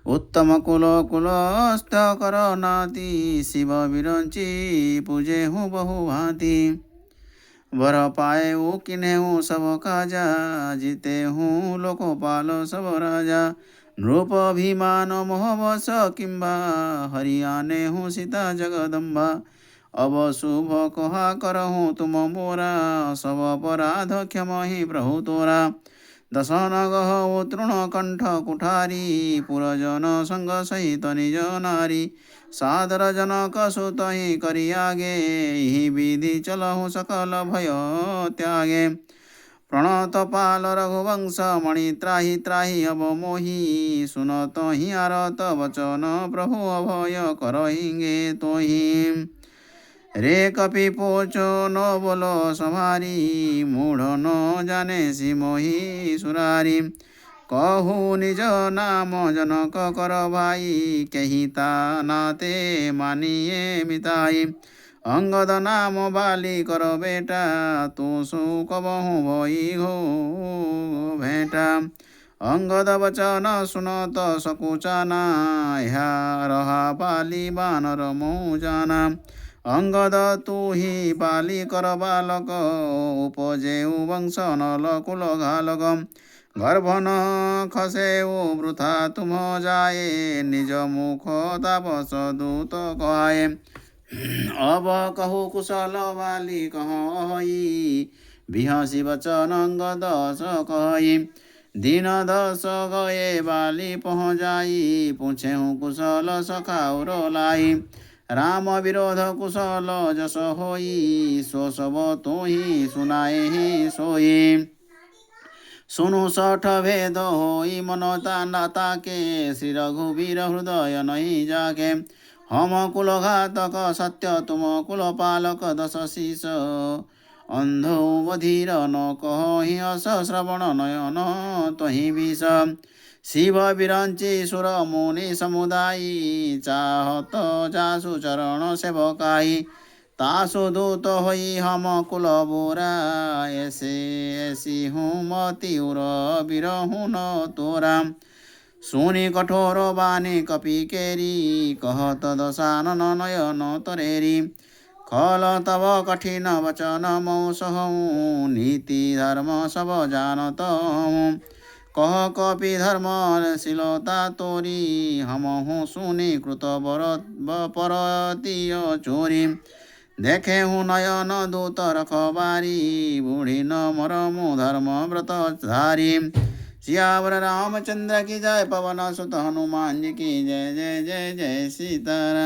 उत्तम कुल कुलस्थ कर नाती शिव विरंची पूजे हूँ बहु भांति वर पाए वो किन्हे हूँ सब काजा जीते हूँ लोकोपाल सब राजा नृप अभिमान मोहवश किंबा हरियाने हूँ सीता जगदम्बा अब शुभ कहा करहूँ तुम मोरा सब अपराध क्षम ही प्रभु तोरा दशनगह ओ तृणकंठ कुठारी पुरजन संग सहित निज नारी सादर जनक सुत ही करियागे ही विधि चलहु सकल भय त्यागे प्रणत पाल रघुवंश मणि त्राहि त्राहि अब मोहि सुनत ही आरत वचन प्रभु अभय करहिंगे तोहि रे कपि पोचो न बोलो समारी मूढ़ न जाने सी मोहि सुरारी कहु निज नाम जनक कर भाई केहिता नाते मानिए मिताई अंगद नाम बाली कर बेटा तू सु कबहु भई हो भेटा अंगद वचन सुनत सकुचाना यहाँ रहा पाली बानर मुँह जाना अंगद तू ही पाली कर बालक उपजे वंश नल कुल घालक गर्भ न खसे वृथा तुम जाए निज मुख तापस दूत कहाए अब कहु कुशल बाली कहि बिहसी वचन अंगद कहि दिन 10 गए बाली पहुँचाई पूछे हूँ कुशल सखाउर लाई राम विरोध कुशल जस होई सो सब तो ही सुनाए ही सोई सुनु 60 भेद होई मनोता नाता के श्री रघुवीर हृदय नहीं जागे हम कुल घातक सत्य तुम कुल पालक 10 शीस अंधो बधीर न कहि अस श्रवण नयन तहि विष शिव विरंची सुर मुनि समुदायी चाहत जासु चरण सेवकाई तासु दूत होई हम कुल बोरा ऐसे ऐसी हूँ मति उर बिरहूँ न तोरा सुनि कठोर बानी कपि केरी कहत दशानन नयन तरेरी खल तब कठिन वचन मौ सहूँ नीति धर्म सब जानत हूँ कह कपि धर्मशीलता तोरी हम हूँ सुनि कृत परतीय चोरी देखे हूँ नयन दूत रखबारी बूढ़ी न मरमु धर्म व्रत धारी सियावर रामचंद्र की जय पवन सुत हनुमान जी की जय जय जय जय सीताराम।